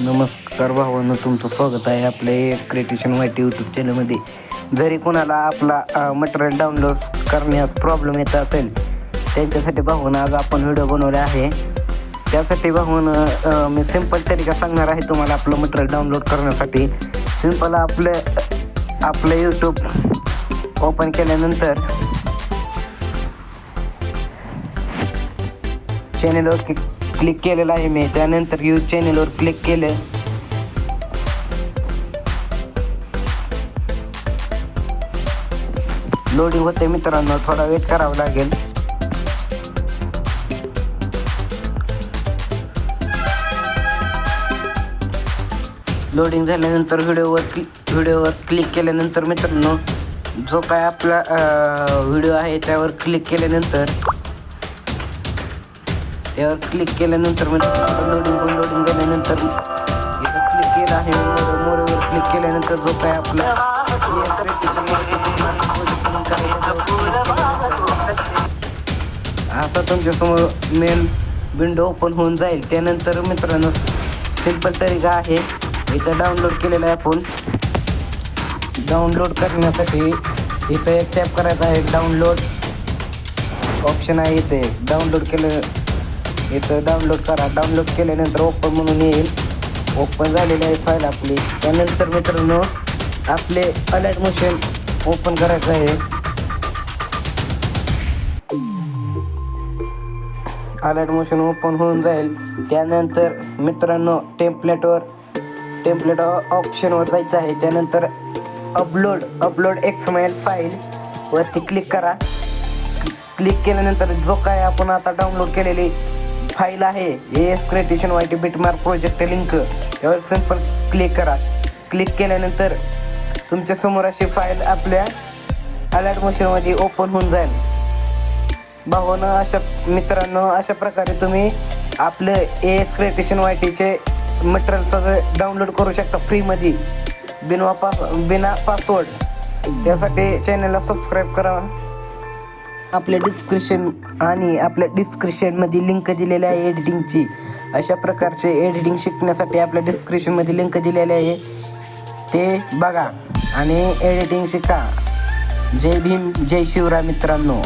नमस्कार भावांनो, तुमचं स्वागत आहे आपल्या एस क्रिएशन वायटी यूट्यूब चॅनलमध्ये. जरी कोणाला आपला मटेरियल डाउनलोड करण्यास प्रॉब्लेम येत असेल त्यांच्यासाठी भावांनो आज आपण व्हिडिओ बनवला आहे. त्यासाठी भावांनो मी सिंपल तरीका सांगणार आहे तुम्हाला आपलं मटेरियल डाउनलोड करण्यासाठी. सिंपल आपलं यूट्यूब ओपन केल्यानंतर चॅनेलवर क्लिक केलेलं आहे मी. त्यानंतर यूज चॅनेलवर क्लिक केलं. लोडिंग होते मित्रांनो, थोडा वेट करावा लागेल. लोडिंग झाल्यानंतर व्हिडिओवर क्लिक केल्यानंतर मित्रांनो जो काय आपला व्हिडिओ आहे त्यावर क्लिक केल्यानंतर मित्रांनो लोडिंग झाल्यानंतर इथं क्लिक केलं आहे. मोरवर क्लिक केल्यानंतर जो काय आपला असा तुमच्यासमोर मेन विंडो ओपन होऊन जाईल. त्यानंतर मित्रांनो सिंपल तरीका आहे, इथं डाउनलोड केलेलं आहे. आपण डाउनलोड करण्यासाठी इथं एक टॅप करायचा आहे. डाउनलोड ऑप्शन आहे, इथे डाउनलोड केलं. इथं डाउनलोड करा. डाउनलोड केल्यानंतर ओपन म्हणून येईल. ओपन झालेली आहे फाईल आपली. त्यानंतर मित्रांनो आपले अलर्ट मोशन ओपन करायचं आहे. अलर्ट मोशन ओपन होऊन जाईल. त्यानंतर मित्रांनो टेम्पलेट ऑप्शनवर जायचं आहे. त्यानंतर अपलोड XML फाईल वरती क्लिक करा. क्लिक केल्यानंतर जो काय आपण आता डाउनलोड केलेली फाईल आहे S creation YT Bitmark project link यावर सिंपल क्लिक करा. क्लिक केल्यानंतर तुमच्यासमोर अशी फाईल आपल्या अलर्ट मोशनमध्ये ओपन होऊन जाईल. भावांनो मित्रांनो अशा प्रकारे तुम्ही आपलं एस क्रिएशन वायटीचे मटेरियल सगळं डाउनलोड करू शकता फ्रीमध्ये बिना पासवर्ड. त्यासाठी चॅनलला सबस्क्राईब करा. आपल्या डिस्क्रिप्शनमध्ये लिंक दिलेली आहे एडिटिंगची. अशा प्रकारचे एडिटिंग शिकण्यासाठी आपल्या डिस्क्रिप्शनमध्ये लिंक दिलेली आहे, ते बघा आणि एडिटिंग शिका. जय भीम, जय शिवराय मित्रांनो.